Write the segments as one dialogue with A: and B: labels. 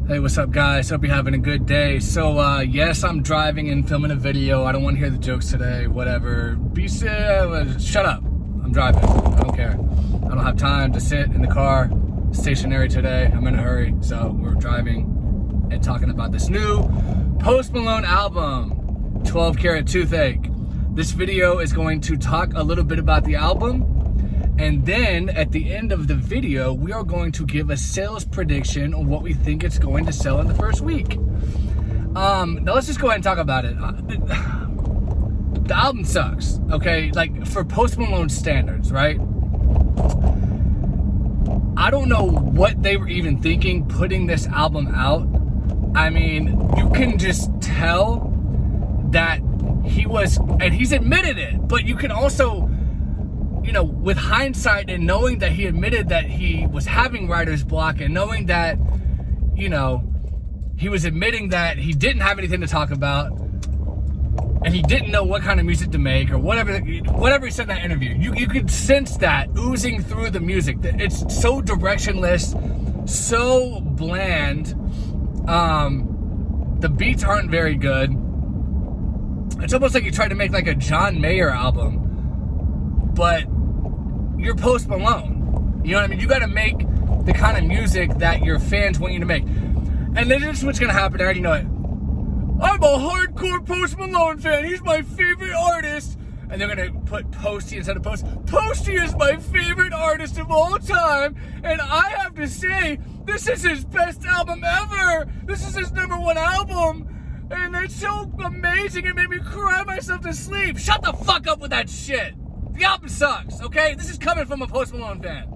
A: Hey, what's up, guys? Hope you're having a good day. So, yes, I'm driving and filming a video. I don't want to hear the jokes today. Whatever. Shut up. I'm driving. I don't care. I don't have time to sit in the car stationary today. I'm in a hurry. So, we're driving and talking about this new Post Malone album, 12 Carat Toothache. This video is going to talk a little bit about the album. And then at the end of the video, we are going to give a sales prediction on what we think it's going to sell in the first week. Now let's just go ahead and talk about it. The album sucks, okay? Like, for Post Malone standards, right? I don't know what they were even thinking putting this album out. I mean, you can just tell that he was, and he's admitted it, but you can also, you know, with hindsight and knowing that he admitted that he was having writer's block and knowing that, you know, he was admitting that he didn't have anything to talk about and he didn't know what kind of music to make or whatever he said in that interview. You could sense that oozing through the music. It's so directionless, so bland. The beats aren't very good. It's almost like you tried to make like a John Mayer album, but you're Post Malone. You know what I mean? You gotta make the kind of music that your fans want you to make. And then this is what's gonna happen, I already know it. I'm a hardcore Post Malone fan, he's my favorite artist. And they're gonna put Posty instead of Post. Posty is my favorite artist of all time, and I have to say, this is his best album ever. This is his #1 album. And it's so amazing, it made me cry myself to sleep. Shut the fuck up with that shit. The album sucks, okay? This is coming from a Post Malone fan.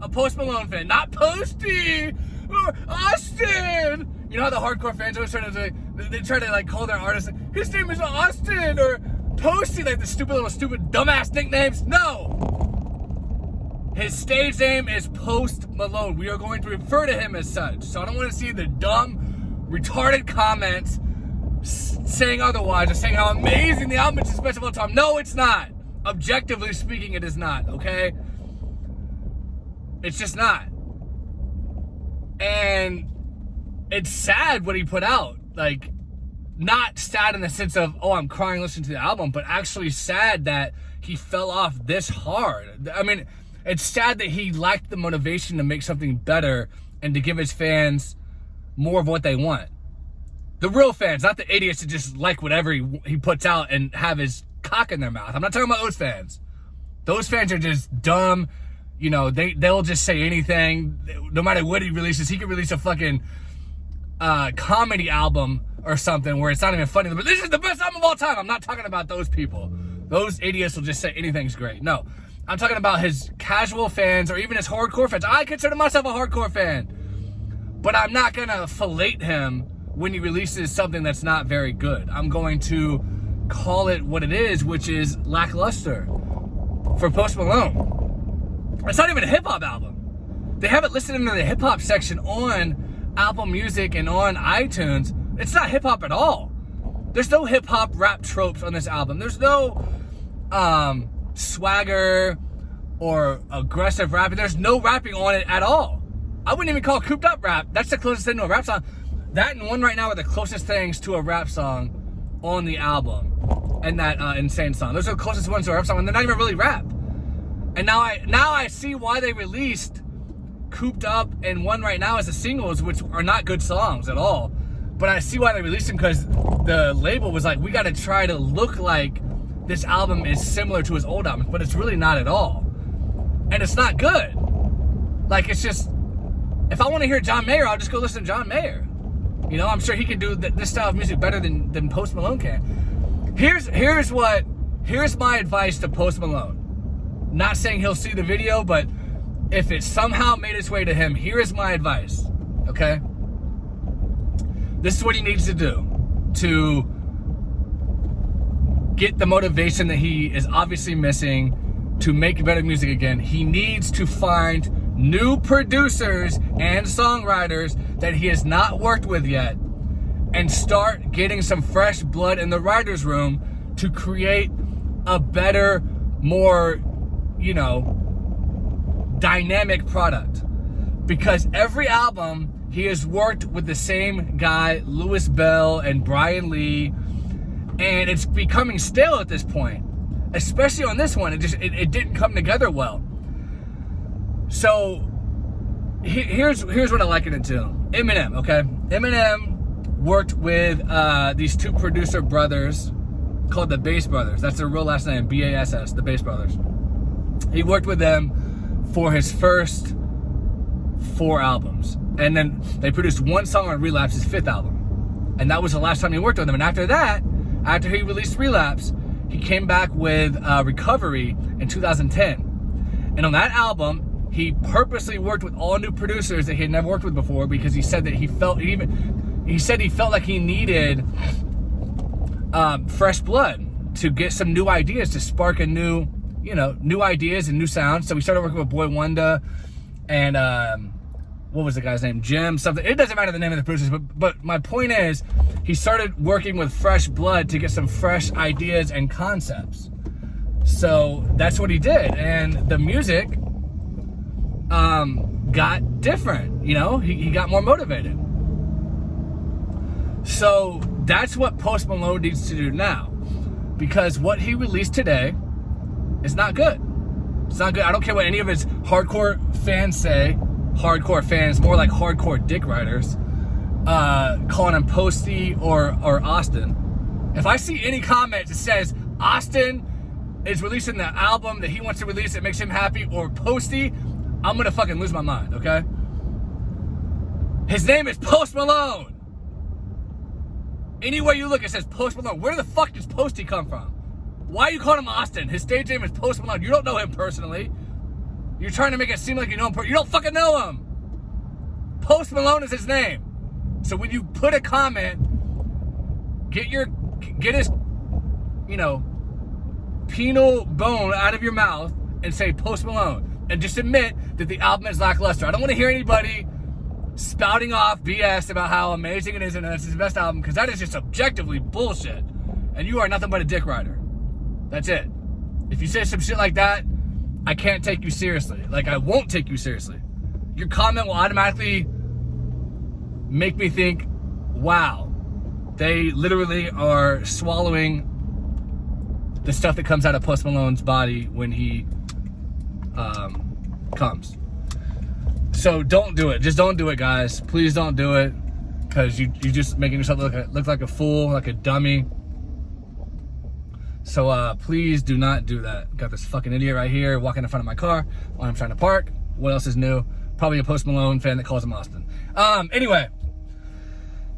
A: A Post Malone fan, not Posty or Austin. You know how the hardcore fans always try to, they try to like call their artist, his name is Austin or Posty, like the stupid dumbass nicknames. No. His stage name is Post Malone. We are going to refer to him as such. So I don't want to see the dumb, retarded comments saying otherwise or saying how amazing the album is, best of all time. No, it's not. Objectively speaking, it is not, okay? It's just not. And it's sad what he put out. Like, not sad in the sense of, oh, I'm crying listening to the album, but actually sad that he fell off this hard. I mean, it's sad that he lacked the motivation to make something better and to give his fans more of what they want. The real fans, not the idiots that just like whatever he puts out and have his cock in their mouth. I'm not talking about those fans. Those fans are just dumb. You know, they'll just say anything. No matter what he releases, he could release a fucking comedy album or something where it's not even funny. But this is the best album of all time. I'm not talking about those people. Those idiots will just say anything's great. No, I'm talking about his casual fans or even his hardcore fans. I consider myself a hardcore fan, but I'm not gonna fillet him when he releases something that's not very good. I'm going to call it what it is, which is lackluster for Post Malone. It's not even a hip-hop album. They have it listed in the hip-hop section on Apple Music and on iTunes. It's not hip-hop at all. There's no hip-hop rap tropes on this album. There's no swagger or aggressive rapping. There's no rapping on it at all. I wouldn't even call Cooped Up rap. That's the closest thing to a rap song. That and One Right Now are the closest things to a rap song on the album. And that Insane song. Those are the closest ones to a rap song, and they're not even really rap. And now I see why they released Cooped Up and One Right Now as the singles, which are not good songs at all. But I see why they released them, because the label was like, we got to try to look like this album is similar to his old album, but it's really not at all. And it's not good. Like, it's just, if I want to hear John Mayer, I'll just go listen to John Mayer. You know, I'm sure he can do this style of music better than Post Malone can. Here's my advice to Post Malone. Not saying he'll see the video, but if it somehow made its way to him, here is my advice, okay? This is what he needs to do to get the motivation that he is obviously missing to make better music again. He needs to find new producers and songwriters that he has not worked with yet and start getting some fresh blood in the writer's room to create a better, more, dynamic product. Because every album he has worked with the same guy, Louis Bell and Brian Lee, and it's becoming stale at this point. Especially on this one, it didn't come together well. So here's what I liken it to. Eminem, okay? Eminem worked with these two producer brothers called the Bass Brothers. That's their real last name, B-A-S-S, the Bass Brothers. He worked with them for his first 4 albums. And then they produced one song on Relapse, his 5th album. And that was the last time he worked with them. And after that, after he released Relapse, he came back with Recovery in 2010. And on that album, he purposely worked with all new producers that he had never worked with before, because he said that he felt like he needed fresh blood to get some new ideas, to spark a new ideas and new sounds. So we started working with Boy Wonder and what was the guy's name? Jim something. It doesn't matter the name of the producers, but my point is, he started working with fresh blood to get some fresh ideas and concepts. So that's what he did, and the music got different. He got more motivated. So that's what Post Malone needs to do now, because what he released today is not good. It's not good. I don't care what any of his hardcore fans say. Hardcore fans, more like hardcore dick riders, calling him Posty or Austin. If I see any comment that says Austin is releasing the album that he wants to release that makes him happy, or Posty, I'm gonna fucking lose my mind, okay? His name is Post Malone. Anywhere you look, it says Post Malone. Where the fuck does Posty come from? Why are you calling him Austin? His stage name is Post Malone. You don't know him personally. You're trying to make it seem like you know him. You don't fucking know him. Post Malone is his name. So when you put a comment, get his, penal bone out of your mouth and say Post Malone, and just admit that the album is lackluster. I don't want to hear anybody spouting off BS about how amazing it is and it's his best album, because that is just objectively bullshit. And you are nothing but a dick rider. That's it. If you say some shit like that, I can't take you seriously. Like, I won't take you seriously. Your comment will automatically make me think, wow, they literally are swallowing the stuff that comes out of Post Malone's body when he comes. So don't do it. Just don't do it, guys. Please don't do it, because you're just making yourself look like a fool, like a dummy. So please do not do that. Got this fucking idiot right here walking in front of my car while I'm trying to park. What else is new? Probably a Post Malone fan that calls him Austin. Anyway,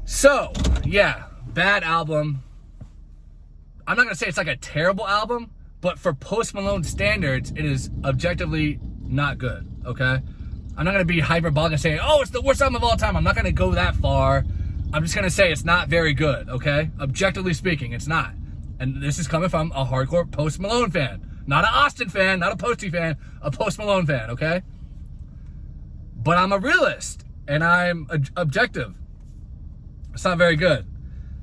A: so yeah, bad album. I'm not gonna say it's like a terrible album, but for Post Malone standards, it is objectively not good. Okay, I'm not gonna be hyperbolic and say, oh, it's the worst album of all time. I'm not gonna go that far. I'm just gonna say it's not very good. Okay, objectively speaking, it's not. And this is coming from a hardcore Post Malone fan. Not an Austin fan, not a Posty fan, a Post Malone fan, okay? But I'm a realist, and I'm objective. It's not very good.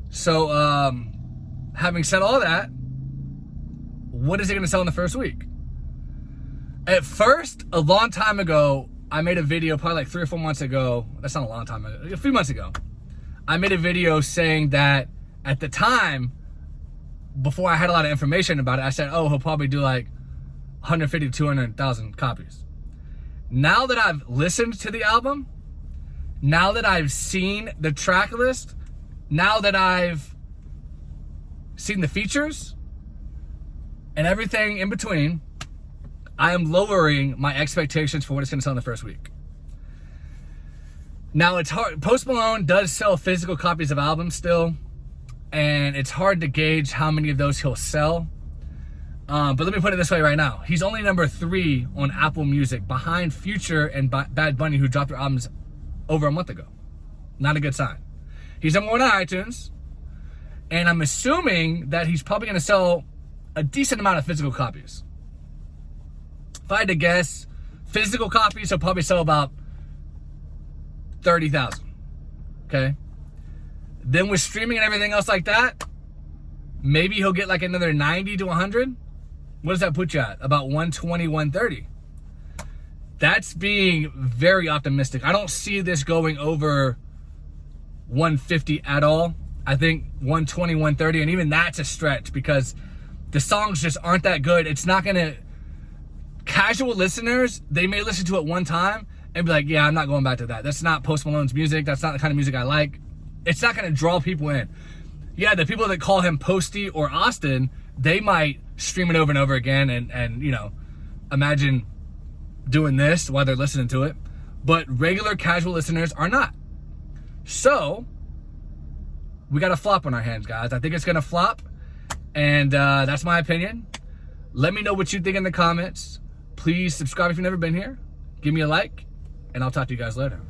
A: So, having said all that, what is it gonna sell in the first week? At first, a long time ago, I made a video, probably like 3 or 4 months ago. That's not a long time ago, a few months ago. I made a video saying that at the time, before I had a lot of information about it, I said, oh, he'll probably do like 150 to 200,000 copies. Now that I've listened to the album, now that I've seen the track list, now that I've seen the features and everything in between, I am lowering my expectations for what it's going to sell in the first week. Now, it's hard. Post Malone does sell physical copies of albums still, and it's hard to gauge how many of those he'll sell. But let me put it this way right now. He's only number 3 on Apple Music, behind Future and Bad Bunny, who dropped their albums over a month ago. Not a good sign. He's number 1 on iTunes, and I'm assuming that he's probably going to sell a decent amount of physical copies. If I had to guess, physical copies, he'll probably sell about 30,000. Okay? Then with streaming and everything else like that, maybe he'll get like another 90 to 100. What does that put you at? About 120, 130. That's being very optimistic. I don't see this going over 150 at all. I think 120, 130, and even that's a stretch because the songs just aren't that good. It's not gonna, casual listeners, they may listen to it one time and be like, yeah, I'm not going back to that. That's not Post Malone's music. That's not the kind of music I like. It's not gonna draw people in. Yeah, the people that call him Posty or Austin, they might stream it over and over again and you know, imagine doing this while they're listening to it. But regular casual listeners are not. So, we got a flop on our hands, guys. I think it's gonna flop, and that's my opinion. Let me know what you think in the comments. Please subscribe if you've never been here. Give me a like, and I'll talk to you guys later.